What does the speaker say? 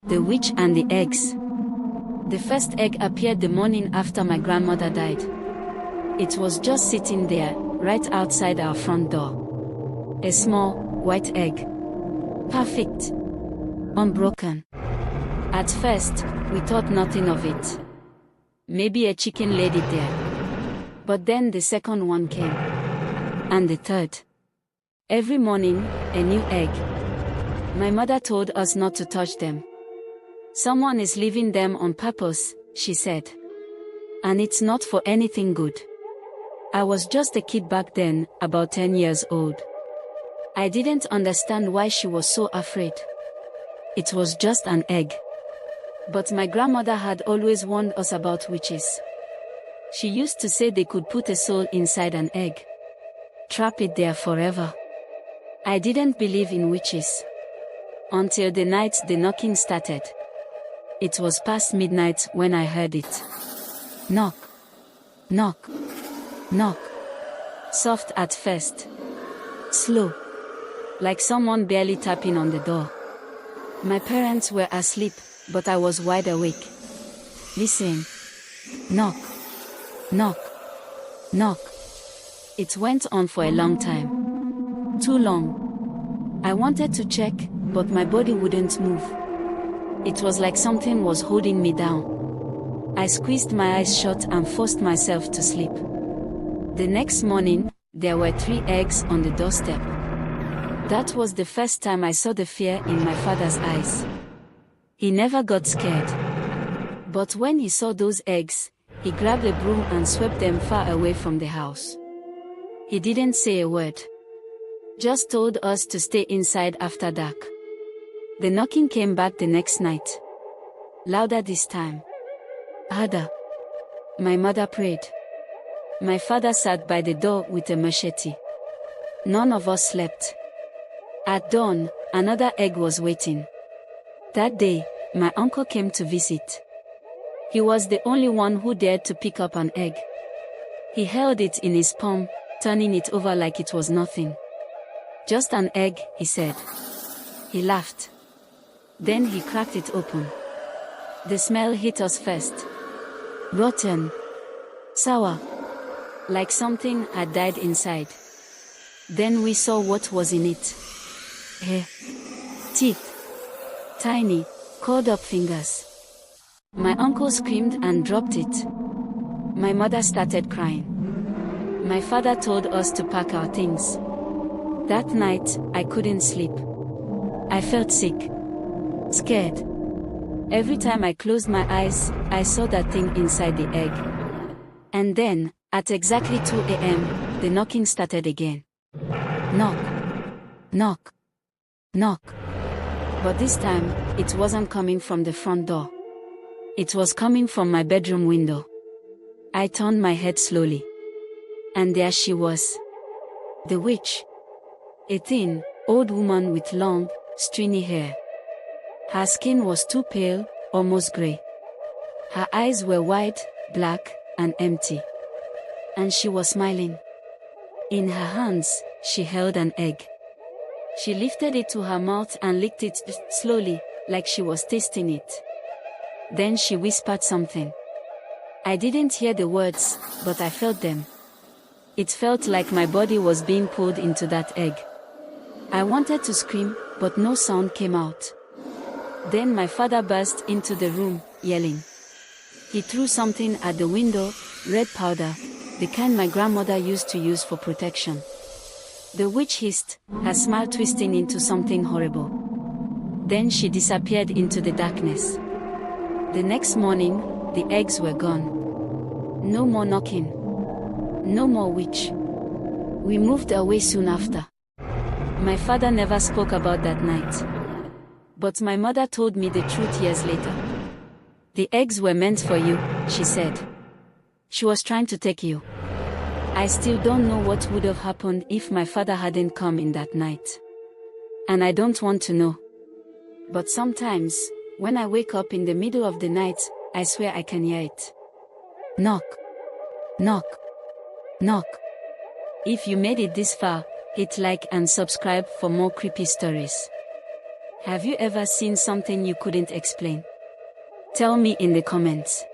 The Witch and the Eggs. The first egg appeared the morning after my grandmother died. It was just sitting there, right outside our front door. A small, white egg. Perfect. Unbroken. At first, we thought nothing of it. Maybe a chicken laid it there. But then the second one came. And the third. Every morning, a new egg. My mother told us not to touch them. Someone is leaving them on purpose, she said. And it's not for anything good. I was just a kid back then, about 10 years old. I didn't understand why she was so afraid. It was just an egg. But my grandmother had always warned us about witches. She used to say they could put a soul inside an egg. Trap it there forever. I didn't believe in witches. Until the night the knocking started. It was past midnight when I heard it. Knock. Knock. Knock. Soft at first. Slow. Like someone barely tapping on the door. My parents were asleep, but I was wide awake. Listen. Knock. Knock. Knock. It went on for a long time. Too long. I wanted to check, but my body wouldn't move. It was like something was holding me down. I squeezed my eyes shut and forced myself to sleep. The next morning, there were 3 eggs on the doorstep. That was the first time I saw the fear in my father's eyes. He never got scared. But when he saw those eggs, he grabbed a broom and swept them far away from the house. He didn't say a word. Just told us to stay inside after dark. The knocking came back the next night. Louder this time. Harder. My mother prayed. My father sat by the door with a machete. None of us slept. At dawn, another egg was waiting. That day, my uncle came to visit. He was the only one who dared to pick up an egg. He held it in his palm, turning it over like it was nothing. Just an egg, he said. He laughed. Then he cracked it open. The smell hit us first. Rotten. Sour. Like something had died inside. Then we saw what was in it. Hair. Teeth. Tiny, curled up fingers. My uncle screamed and dropped it. My mother started crying. My father told us to pack our things. That night, I couldn't sleep. I felt sick. Scared. Every time I closed my eyes, I saw that thing inside the egg. And then, at exactly 2 a.m., the knocking started again. Knock. Knock. Knock. But this time, it wasn't coming from the front door. It was coming from my bedroom window. I turned my head slowly. And there she was. The witch. A thin, old woman with long, stringy hair. Her skin was too pale, almost gray. Her eyes were wide, black, and empty. And she was smiling. In her hands, she held an egg. She lifted it to her mouth and licked it slowly, like she was tasting it. Then she whispered something. I didn't hear the words, but I felt them. It felt like my body was being pulled into that egg. I wanted to scream, but no sound came out. Then my father burst into the room, yelling. He threw something at the window, red powder, the kind my grandmother used to use for protection. The witch hissed, her smile twisting into something horrible. Then she disappeared into the darkness. The next morning, the eggs were gone. No more knocking. No more witch. We moved away soon after. My father never spoke about that night. But my mother told me the truth years later. The eggs were meant for you, she said. She was trying to take you. I still don't know what would have happened if my father hadn't come in that night. And I don't want to know. But sometimes, when I wake up in the middle of the night, I swear I can hear it. Knock. Knock. Knock. If you made it this far, hit like and subscribe for more creepy stories. Have you ever seen something you couldn't explain? Tell me in the comments.